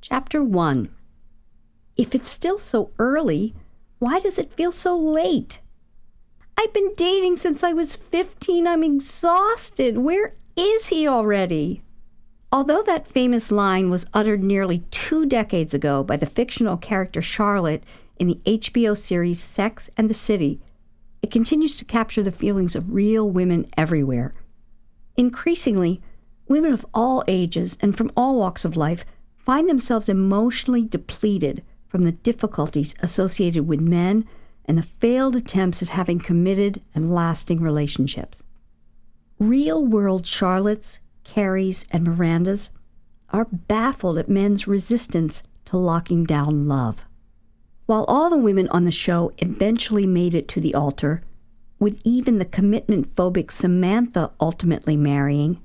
Chapter 1. If it's still so early, why does it feel so late? I've been dating since I was 15. I'm exhausted. Where is he already? Although that famous line was uttered nearly 2 decades ago by the fictional character Charlotte in the HBO series Sex and the City, it continues to capture the feelings of real women everywhere. Increasingly, women of all ages and from all walks of life find themselves emotionally depleted from the difficulties associated with men and the failed attempts at having committed and lasting relationships. Real-world Charlottes, Carries, and Mirandas are baffled at men's resistance to locking down love. While all the women on the show eventually made it to the altar, with even the commitment-phobic Samantha ultimately marrying,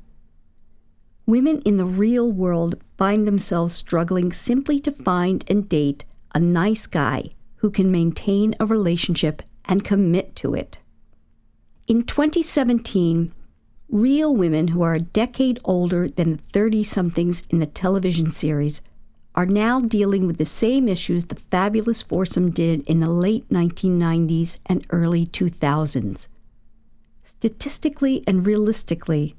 women in the real world find themselves struggling simply to find and date a nice guy who can maintain a relationship and commit to it. In 2017, real women who are a decade older than the 30-somethings in the television series are now dealing with the same issues the fabulous foursome did in the late 1990s and early 2000s. Statistically and realistically,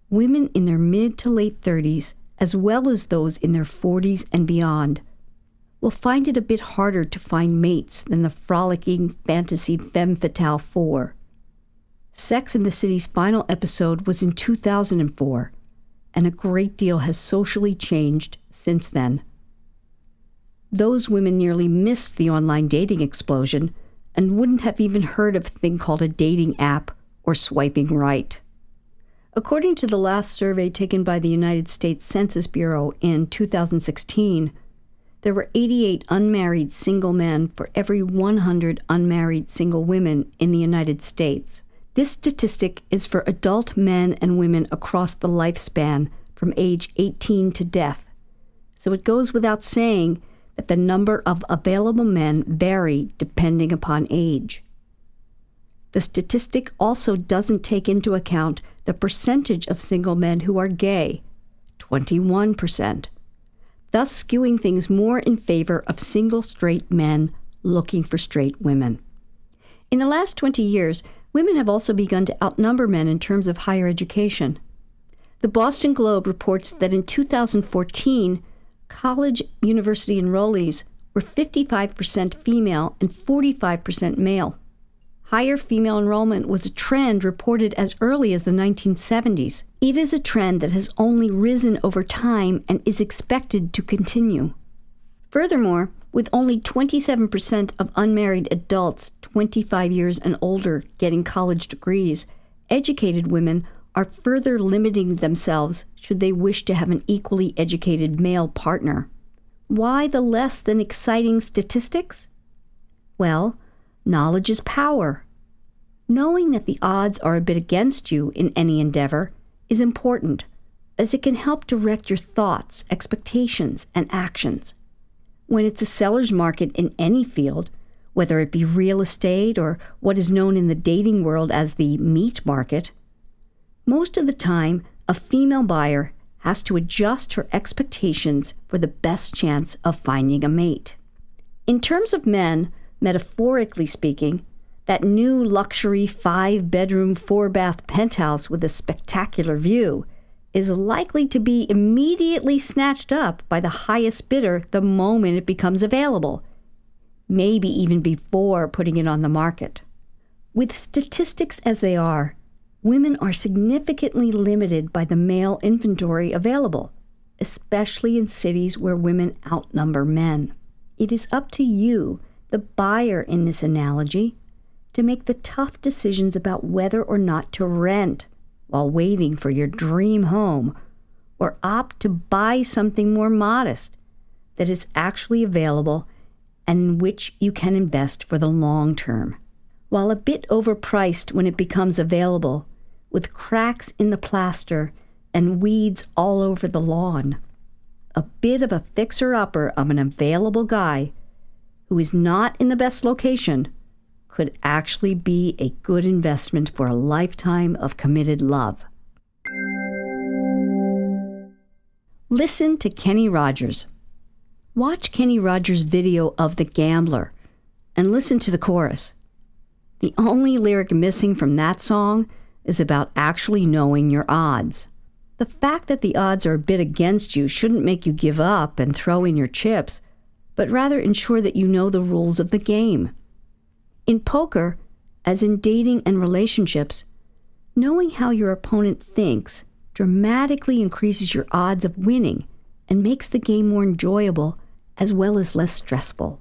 women in their mid to late 30s, as well as those in their 40s and beyond, will find it a bit harder to find mates than the frolicking fantasy femme fatale four. Sex and the City's final episode was in 2004, and a great deal has socially changed since then. Those women nearly missed the online dating explosion and wouldn't have even heard of a thing called a dating app or swiping right. According to the last survey taken by the United States Census Bureau in 2016, there were 88 unmarried single men for every 100 unmarried single women in the United States. This statistic is for adult men and women across the lifespan from age 18 to death, so it goes without saying that the number of available men vary depending upon age. The statistic also doesn't take into account the percentage of single men who are gay, 21%, thus skewing things more in favor of single straight men looking for straight women. In the last 20 years, women have also begun to outnumber men in terms of higher education. The Boston Globe reports that in 2014, college university enrollees were 55% female and 45% male. Higher female enrollment was a trend reported as early as the 1970s. It is a trend that has only risen over time and is expected to continue. Furthermore, with only 27% of unmarried adults 25 years and older getting college degrees, educated women are further limiting themselves should they wish to have an equally educated male partner. Why the less than exciting statistics? Well, knowledge is power. Knowing that the odds are a bit against you in any endeavor is important, as it can help direct your thoughts, expectations, and actions. When it's a seller's market in any field, whether it be real estate or what is known in the dating world as the meat market, most of the time, a female buyer has to adjust her expectations for the best chance of finding a mate. In terms of men, metaphorically speaking, that new luxury 5-bedroom, 4-bath penthouse with a spectacular view is likely to be immediately snatched up by the highest bidder the moment it becomes available, maybe even before putting it on the market. With statistics as they are, women are significantly limited by the male inventory available, especially in cities where women outnumber men. It is up to you, the buyer in this analogy, to make the tough decisions about whether or not to rent while waiting for your dream home, or opt to buy something more modest that is actually available and in which you can invest for the long term. While a bit overpriced when it becomes available, with cracks in the plaster and weeds all over the lawn, a bit of a fixer-upper of an available guy who is not in the best location could actually be a good investment for a lifetime of committed love. Listen to Kenny Rogers. Watch Kenny Rogers' video of The Gambler and listen to the chorus. The only lyric missing from that song is about actually knowing your odds. The fact that the odds are a bit against you shouldn't make you give up and throw in your chips, but rather ensure that you know the rules of the game. In poker, as in dating and relationships, knowing how your opponent thinks dramatically increases your odds of winning and makes the game more enjoyable as well as less stressful.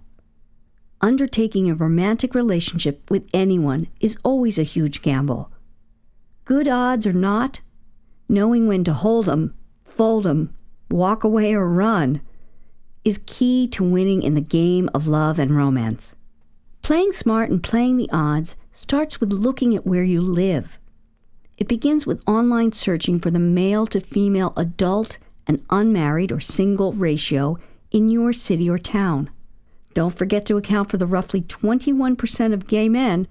Undertaking a romantic relationship with anyone is always a huge gamble. Good odds or not, knowing when to hold 'em, fold 'em, walk away or run is key to winning in the game of love and romance. Playing smart and playing the odds starts with looking at where you live. It begins with online searching for the male to female adult and unmarried or single ratio in your city or town. Don't forget to account for the roughly 21% of gay men,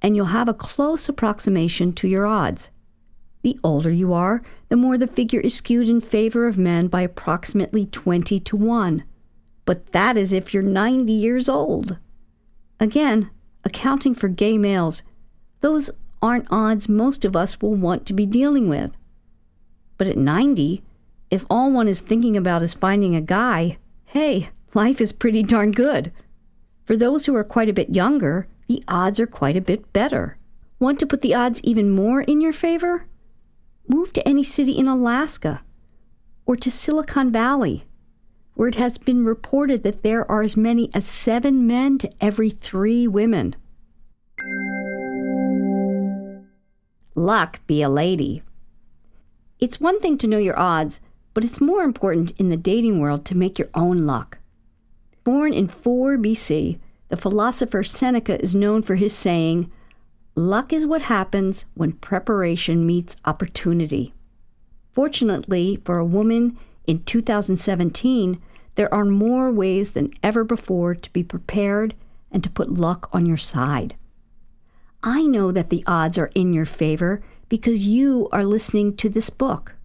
and you'll have a close approximation to your odds. The older you are, the more the figure is skewed in favor of men by approximately 20 to 1. But that is if you're 90 years old. Again, accounting for gay males, those aren't odds most of us will want to be dealing with. But at 90, if all one is thinking about is finding a guy, hey, life is pretty darn good. For those who are quite a bit younger, the odds are quite a bit better. Want to put the odds even more in your favor? Move to any city in Alaska or to Silicon Valley, where it has been reported that there are as many as 7 men to every 3 women. Luck be a lady. It's one thing to know your odds, but it's more important in the dating world to make your own luck. Born in 4 BC, the philosopher Seneca is known for his saying, "Luck is what happens when preparation meets opportunity." Fortunately, for a woman in 2017, there are more ways than ever before to be prepared and to put luck on your side. I know that the odds are in your favor because you are listening to this book.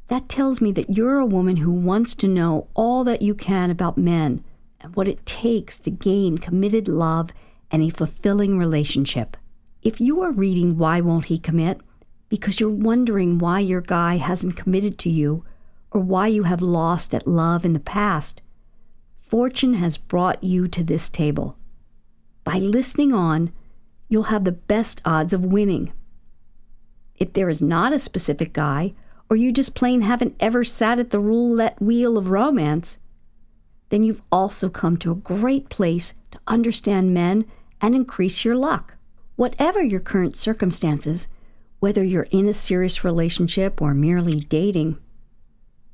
That tells me that you're a woman who wants to know all that you can about men and what it takes to gain committed love and a fulfilling relationship. If you are reading Why Won't He Commit because you're wondering why your guy hasn't committed to you or why you have lost at love in the past, fortune has brought you to this table. By listening on, you'll have the best odds of winning. If there is not a specific guy, or you just plain haven't ever sat at the roulette wheel of romance, then you've also come to a great place to understand men and increase your luck. Whatever your current circumstances, whether you're in a serious relationship or merely dating,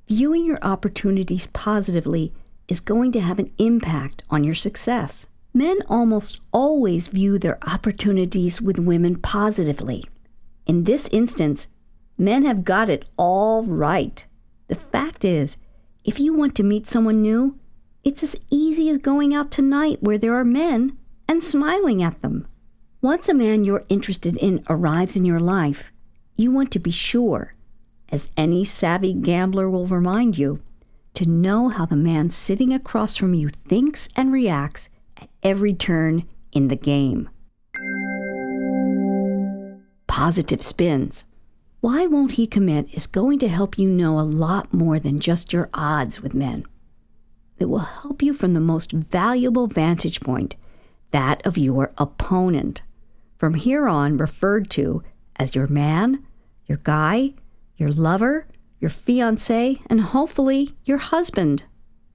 viewing your opportunities positively is going to have an impact on your success. Men almost always view their opportunities with women positively. In this instance, men have got it all right. The fact is, if you want to meet someone new, it's as easy as going out tonight where there are men and smiling at them. Once a man you're interested in arrives in your life, you want to be sure, as any savvy gambler will remind you, to know how the man sitting across from you thinks and reacts at every turn in the game. Positive spins. Why Won't He Commit is going to help you know a lot more than just your odds with men. It will help you from the most valuable vantage point, that of your opponent. From here on referred to as your man, your guy, your lover, your fiancé, and hopefully your husband.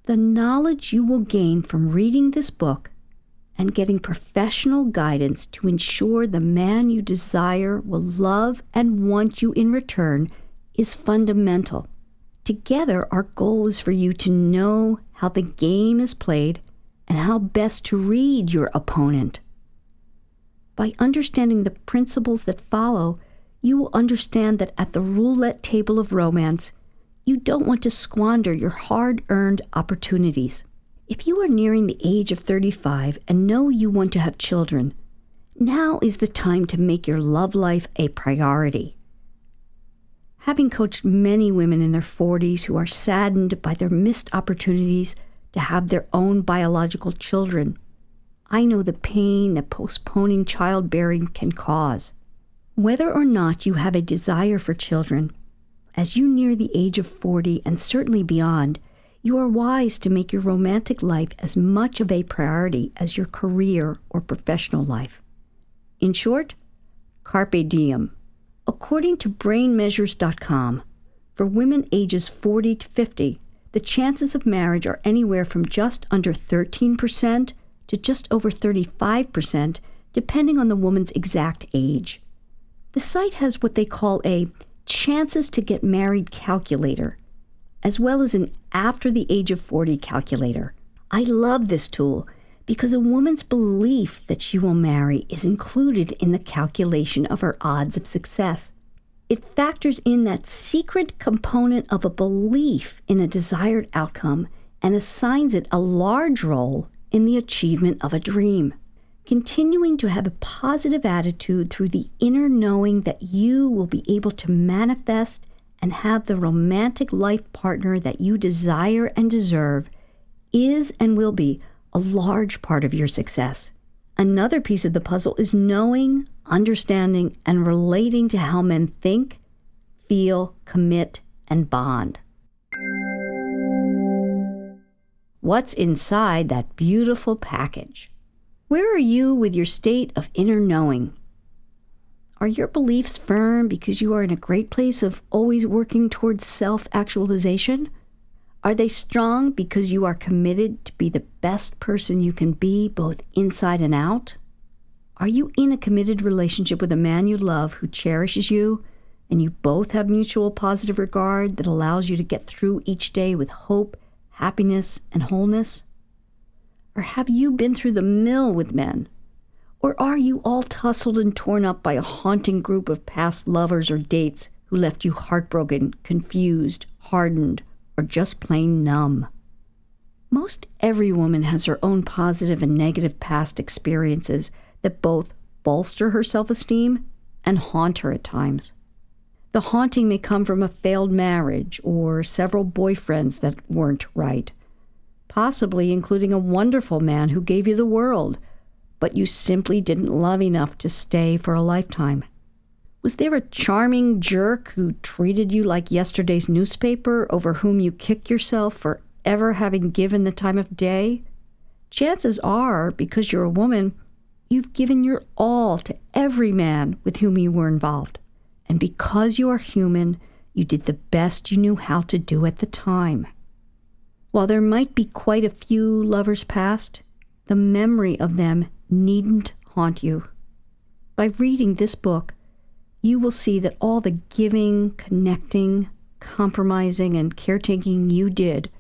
The knowledge you will gain from reading this book and getting professional guidance to ensure the man you desire will love and want you in return is fundamental. Together, our goal is for you to know how the game is played and how best to read your opponent. By understanding the principles that follow, you will understand that at the roulette table of romance, you don't want to squander your hard-earned opportunities. If you are nearing the age of 35 and know you want to have children, now is the time to make your love life a priority. Having coached many women in their 40s who are saddened by their missed opportunities to have their own biological children. I know the pain that postponing childbearing can cause. Whether or not you have a desire for children, as you near the age of 40 and certainly beyond, you are wise to make your romantic life as much of a priority as your career or professional life. In short, carpe diem. According to brainmeasures.com, for women ages 40 to 50, the chances of marriage are anywhere from just under 13% to just over 35%, depending on the woman's exact age. The site has what they call a chances to get married calculator, as well as an after the age of 40 calculator. I love this tool because a woman's belief that she will marry is included in the calculation of her odds of success. It factors in that secret component of a belief in a desired outcome and assigns it a large role in the achievement of a dream. Continuing to have a positive attitude through the inner knowing that you will be able to manifest and have the romantic life partner that you desire and deserve is and will be a large part of your success. Another piece of the puzzle is knowing, understanding, and relating to how men think, feel, commit, and bond. What's inside that beautiful package? Where are you with your state of inner knowing? Are your beliefs firm because you are in a great place of always working towards self-actualization? Are they strong because you are committed to be the best person you can be, both inside and out? Are you in a committed relationship with a man you love who cherishes you, and you both have mutual positive regard that allows you to get through each day with hope, happiness, and wholeness? Or have you been through the mill with men? Or are you all tussled and torn up by a haunting group of past lovers or dates who left you heartbroken, confused, hardened, or just plain numb? Most every woman has her own positive and negative past experiences that both bolster her self-esteem and haunt her at times. The haunting may come from a failed marriage or several boyfriends that weren't right, possibly including a wonderful man who gave you the world, but you simply didn't love enough to stay for a lifetime. Was there a charming jerk who treated you like yesterday's newspaper, over whom you kick yourself for ever having given the time of day? Chances are, because you're a woman, you've given your all to every man with whom you were involved. And because you are human, you did the best you knew how to do at the time. While there might be quite a few lovers past, the memory of them needn't haunt you. By reading this book, you will see that all the giving, connecting, compromising, and caretaking you did,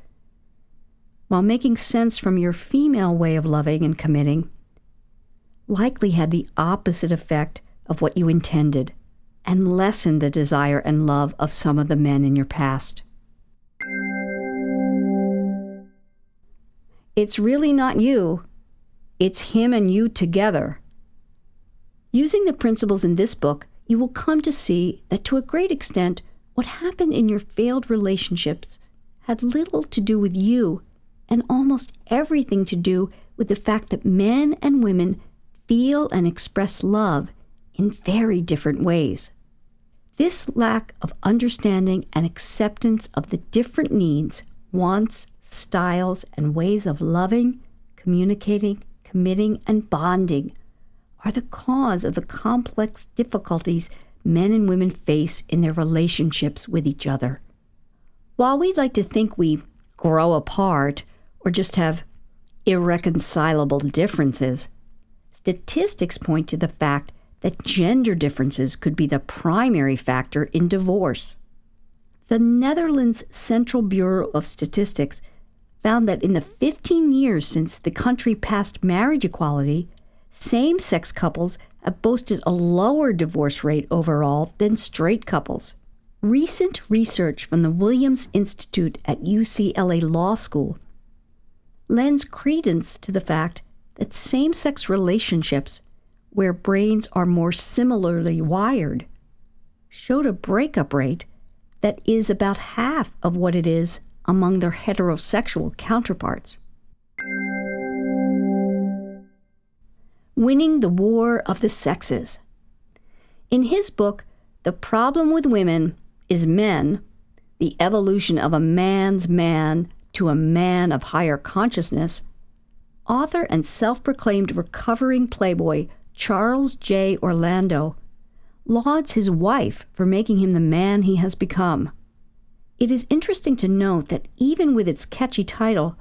while making sense from your female way of loving and committing, likely had the opposite effect of what you intended and lessened the desire and love of some of the men in your past. It's really not you. It's him and you together. Using the principles in this book, you will come to see that to a great extent, what happened in your failed relationships had little to do with you and almost everything to do with the fact that men and women feel and express love in very different ways. This lack of understanding and acceptance of the different needs, wants, styles, and ways of loving, communicating, committing, and bonding are the cause of the complex difficulties men and women face in their relationships with each other. While we'd like to think we grow apart or just have irreconcilable differences, statistics point to the fact that gender differences could be the primary factor in divorce. The Netherlands Central Bureau of Statistics found that in the 15 years since the country passed marriage equality, same-sex couples have boasted a lower divorce rate overall than straight couples. Recent research from the Williams Institute at UCLA Law School lends credence to the fact that same-sex relationships, where brains are more similarly wired, showed a breakup rate that is about half of what it is among their heterosexual counterparts. Winning the War of the Sexes. In his book, The Problem with Women is Men, The Evolution of a Man's Man to a Man of Higher Consciousness, author and self-proclaimed recovering playboy Charles J. Orlando lauds his wife for making him the man he has become. It is interesting to note that even with its catchy title,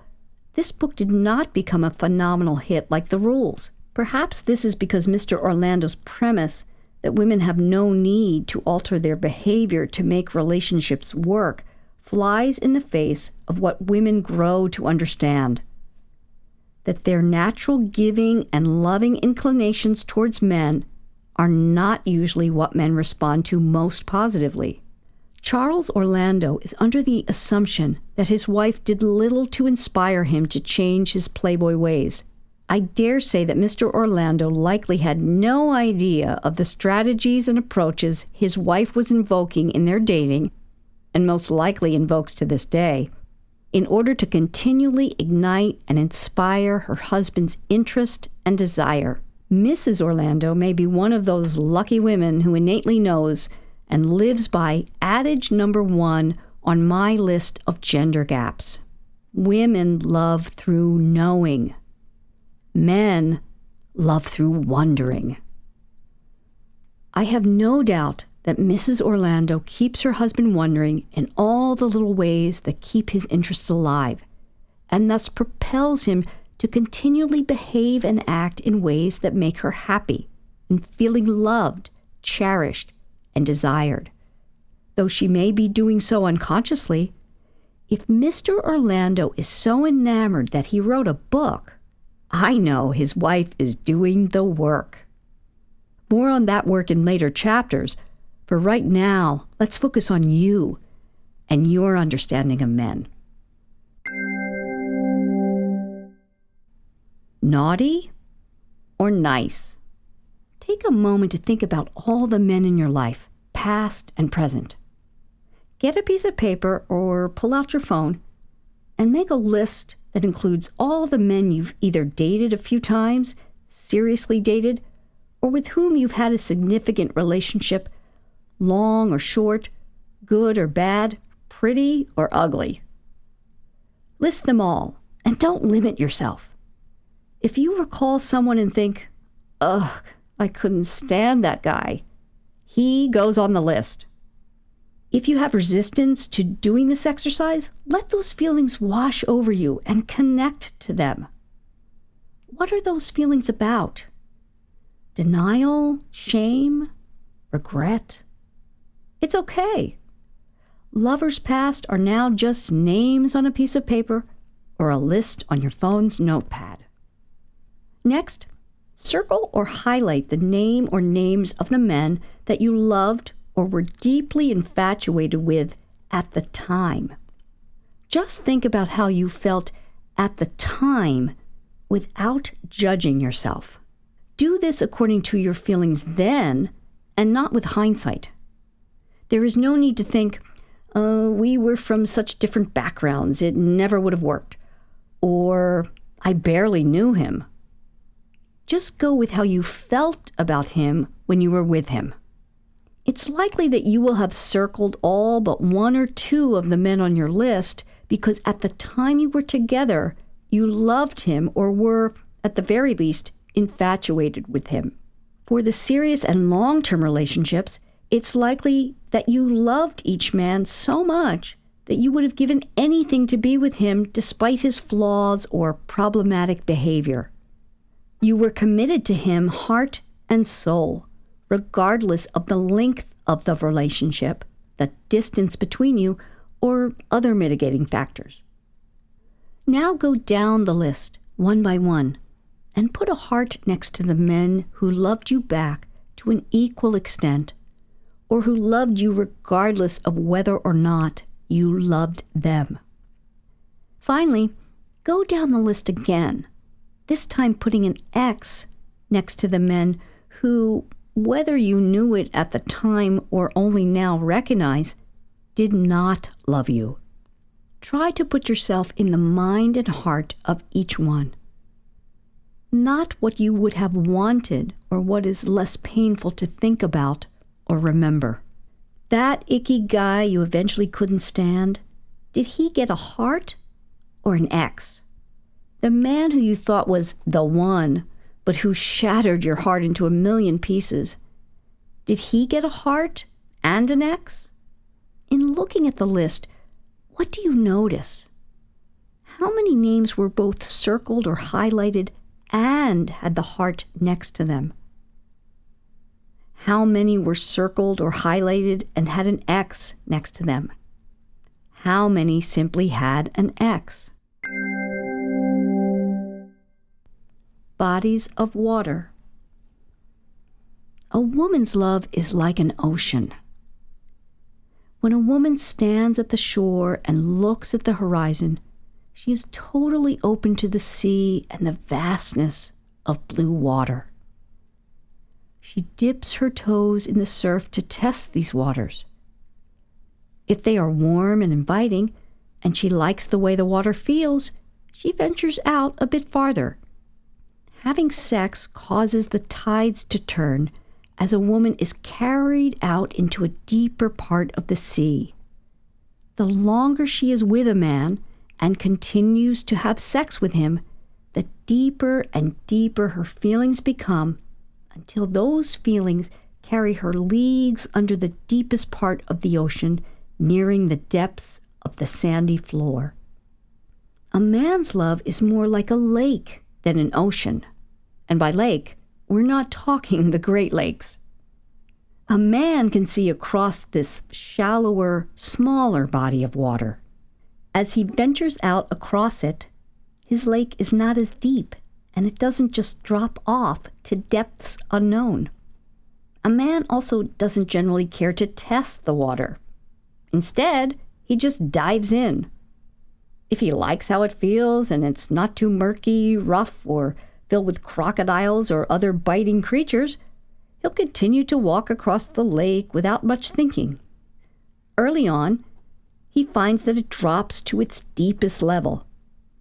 this book did not become a phenomenal hit like The Rules. Perhaps this is because Mr. Orlando's premise that women have no need to alter their behavior to make relationships work flies in the face of what women grow to understand. That their natural giving and loving inclinations towards men are not usually what men respond to most positively. Charles Orlando is under the assumption that his wife did little to inspire him to change his playboy ways. I dare say that Mr. Orlando likely had no idea of the strategies and approaches his wife was invoking in their dating, and most likely invokes to this day, in order to continually ignite and inspire her husband's interest and desire. Mrs. Orlando may be one of those lucky women who innately knows and lives by adage number 1 on my list of gender gaps. Women love through knowing. Men love through wondering. I have no doubt that Mrs. Orlando keeps her husband wondering in all the little ways that keep his interest alive, and thus propels him to continually behave and act in ways that make her happy and feeling loved, cherished, and desired. Though she may be doing so unconsciously, if Mr. Orlando is so enamored that he wrote a book, I know his wife is doing the work. More on that work in later chapters, but right now, let's focus on you and your understanding of men. Naughty or nice? Take a moment to think about all the men in your life, past and present. Get a piece of paper or pull out your phone and make a list that includes all the men you've either dated a few times, seriously dated, or with whom you've had a significant relationship, long or short, good or bad, pretty or ugly. List them all, and don't limit yourself. If you recall someone and think, ugh, I couldn't stand that guy, he goes on the list. If you have resistance to doing this exercise, let those feelings wash over you and connect to them. What are those feelings about? Denial, shame, regret? It's okay. Lovers past are now just names on a piece of paper or a list on your phone's notepad. Next, circle or highlight the name or names of the men that you loved or were deeply infatuated with at the time. Just think about how you felt at the time without judging yourself. Do this according to your feelings then and not with hindsight. There is no need to think, we were from such different backgrounds, it never would have worked, or I barely knew him. Just go with how you felt about him when you were with him. It's likely that you will have circled all but 1 or 2 of the men on your list because at the time you were together, you loved him or were, at the very least, infatuated with him. For the serious and long-term relationships, it's likely that you loved each man so much that you would have given anything to be with him despite his flaws or problematic behavior. You were committed to him heart and soul, regardless of the length of the relationship, the distance between you, or other mitigating factors. Now go down the list, one by one, and put a heart next to the men who loved you back to an equal extent, or who loved you regardless of whether or not you loved them. Finally, go down the list again, this time putting an X next to the men who, whether you knew it at the time or only now recognize, did not love you. Try to put yourself in the mind and heart of each one. Not what you would have wanted or what is less painful to think about or remember. That icky guy you eventually couldn't stand, did he get a heart or an X? The man who you thought was the one, but who shattered your heart into a million pieces, did he get a heart and an X? In looking at the list, what do you notice? How many names were both circled or highlighted and had the heart next to them? How many were circled or highlighted and had an X next to them? How many simply had an X? Bodies of water. A woman's love is like an ocean. When a woman stands at the shore and looks at the horizon, she is totally open to the sea and the vastness of blue water. She dips her toes in the surf to test these waters. If they are warm and inviting, and she likes the way the water feels, she ventures out a bit farther. Having sex causes the tides to turn as a woman is carried out into a deeper part of the sea. The longer she is with a man and continues to have sex with him, the deeper and deeper her feelings become, until those feelings carry her leagues under the deepest part of the ocean, nearing the depths of the sandy floor. A man's love is more like a lake than an ocean. And by lake, we're not talking the Great Lakes. A man can see across this shallower, smaller body of water. As he ventures out across it, his lake is not as deep, and it doesn't just drop off to depths unknown. A man also doesn't generally care to test the water. Instead, he just dives in. If he likes how it feels and it's not too murky, rough, or filled with crocodiles or other biting creatures, he'll continue to walk across the lake without much thinking. Early on, he finds that it drops to its deepest level,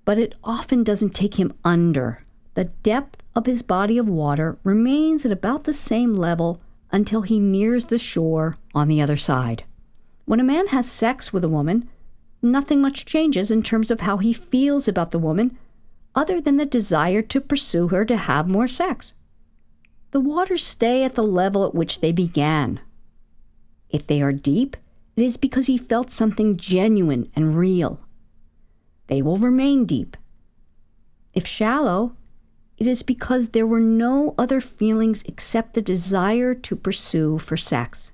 but it often doesn't take him under. The depth of his body of water remains at about the same level until he nears the shore on the other side. When a man has sex with a woman, nothing much changes in terms of how he feels about the woman, other than the desire to pursue her to have more sex. The waters stay at the level at which they began. If they are deep, it is because he felt something genuine and real. They will remain deep. If shallow, it is because there were no other feelings except the desire to pursue for sex.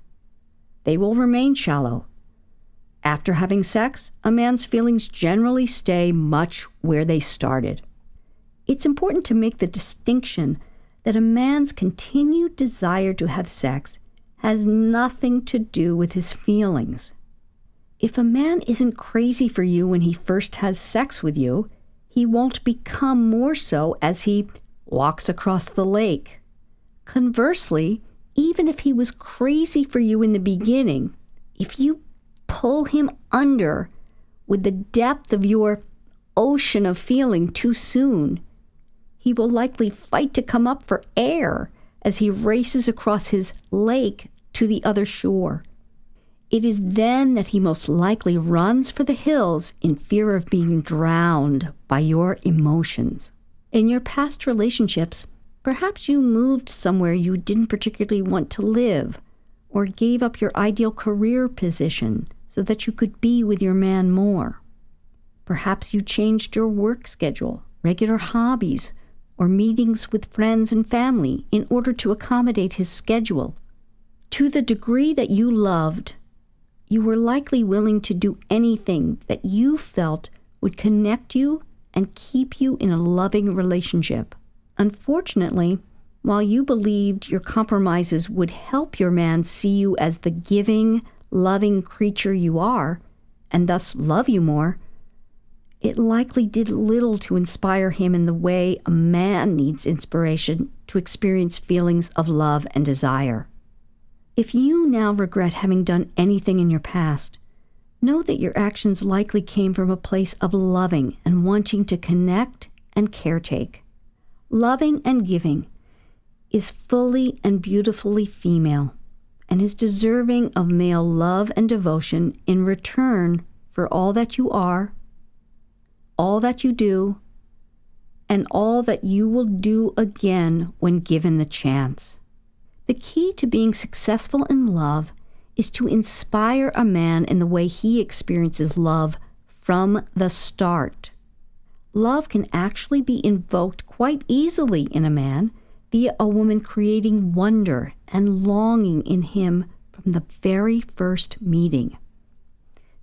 They will remain shallow. After having sex, a man's feelings generally stay much where they started. It's important to make the distinction that a man's continued desire to have sex has nothing to do with his feelings. If a man isn't crazy for you when he first has sex with you, he won't become more so as he walks across the lake. Conversely, even if he was crazy for you in the beginning, if you pull him under with the depth of your ocean of feeling too soon, he will likely fight to come up for air as he races across his lake to the other shore. It is then that he most likely runs for the hills in fear of being drowned by your emotions. In your past relationships, perhaps you moved somewhere you didn't particularly want to live, or gave up your ideal career position so that you could be with your man more. Perhaps you changed your work schedule, regular hobbies, or meetings with friends and family in order to accommodate his schedule. To the degree that you loved, you were likely willing to do anything that you felt would connect you and keep you in a loving relationship. Unfortunately, while you believed your compromises would help your man see you as the giving, loving creature you are, and thus love you more, it likely did little to inspire him in the way a man needs inspiration to experience feelings of love and desire. If you now regret having done anything in your past, Know that your actions likely came from a place of loving and wanting to connect and caretake. Loving and giving is fully and beautifully female and is deserving of male love and devotion in return for all that you are, all that you do, and all that you will do again when given the chance. The key to being successful in love is to inspire a man in the way he experiences love from the start. Love can actually be invoked quite easily in a man via a woman creating wonder and longing in him from the very first meeting.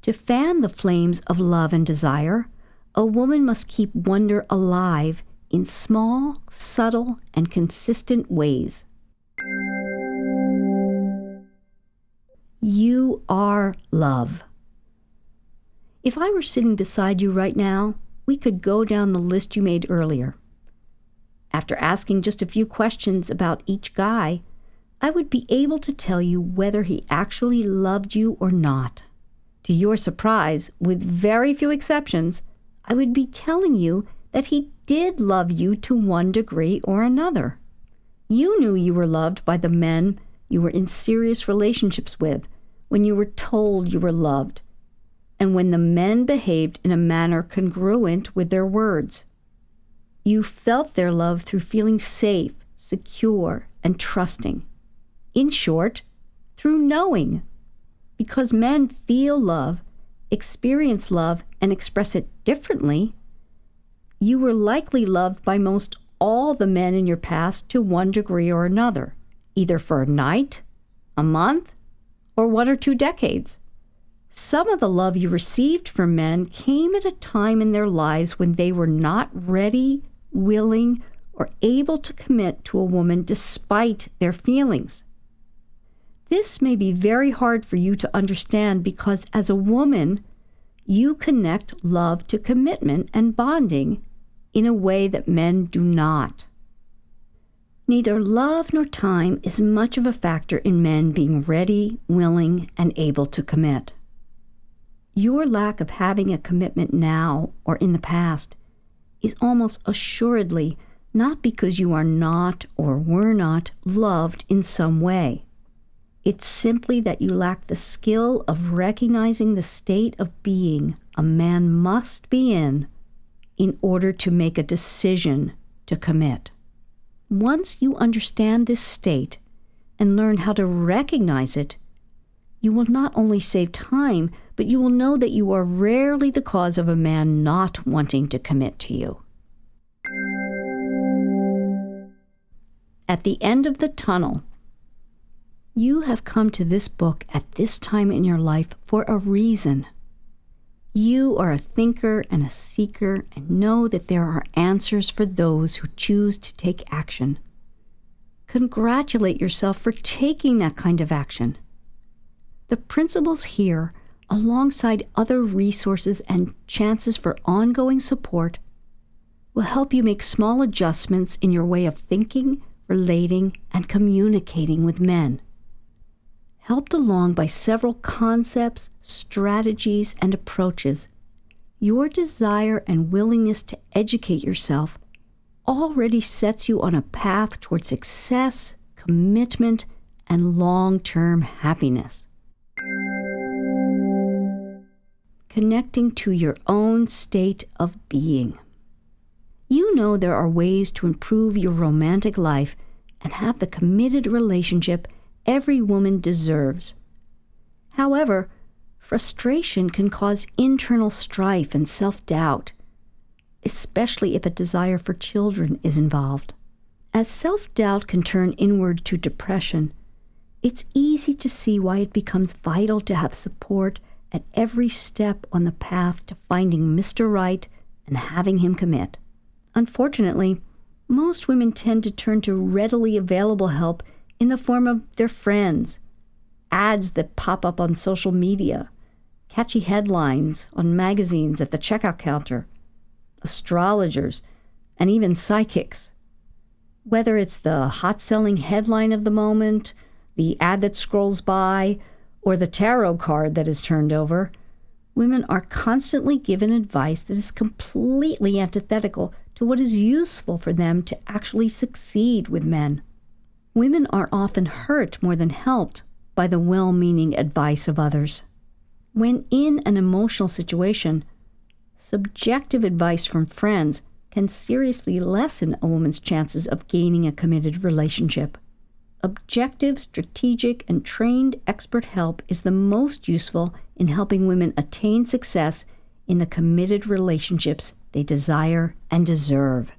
To fan the flames of love and desire, a woman must keep wonder alive in small, subtle, and consistent ways. You are love. If I were sitting beside you right now, we could go down the list you made earlier. After asking just a few questions about each guy, I would be able to tell you whether he actually loved you or not. To your surprise, with very few exceptions, I would be telling you that he did love you to one degree or another. You knew you were loved by the men you were in serious relationships with when you were told you were loved, and when the men behaved in a manner congruent with their words. You felt their love through feeling safe, secure, and trusting. In short, through knowing. Because men feel love, experience love, and express it differently, you were likely loved by most all the men in your past to one degree or another, either for a night, a month, or 1 or 2 decades. Some of the love you received from men came at a time in their lives when they were not ready, willing, or able to commit to a woman despite their feelings. This may be very hard for you to understand because as a woman, you connect love to commitment and bonding in a way that men do not. Neither love nor time is much of a factor in men being ready, willing, and able to commit. Your lack of having a commitment now or in the past is almost assuredly not because you are not or were not loved in some way. It's simply that you lack the skill of recognizing the state of being a man must be in order to make a decision to commit. Once you understand this state and learn how to recognize it, you will not only save time, but you will know that you are rarely the cause of a man not wanting to commit to you. At the end of the tunnel, you have come to this book at this time in your life for a reason. You are a thinker and a seeker and know that there are answers for those who choose to take action. Congratulate yourself for taking that kind of action. The principles here, alongside other resources and chances for ongoing support, will help you make small adjustments in your way of thinking, relating, and communicating with men. Helped along by several concepts, strategies, and approaches, your desire and willingness to educate yourself already sets you on a path toward success, commitment, and long-term happiness. Connecting to your own state of being. You know there are ways to improve your romantic life and have the committed relationship every woman deserves. However, frustration can cause internal strife and self-doubt, especially if a desire for children is involved. As self-doubt can turn inward to depression, it's easy to see why it becomes vital to have support at every step on the path to finding Mr. Right and having him commit. Unfortunately, most women tend to turn to readily available help in the form of their friends, ads that pop up on social media, catchy headlines on magazines at the checkout counter, astrologers, and even psychics. Whether it's the hot-selling headline of the moment, the ad that scrolls by, or the tarot card that is turned over, Women are constantly given advice that is completely antithetical to what is useful for them to actually succeed with men. Women are often hurt more than helped by the well-meaning advice of others. When in an emotional situation, subjective advice from friends can seriously lessen a woman's chances of gaining a committed relationship. Objective, strategic, and trained expert help is the most useful in helping women attain success in the committed relationships they desire and deserve.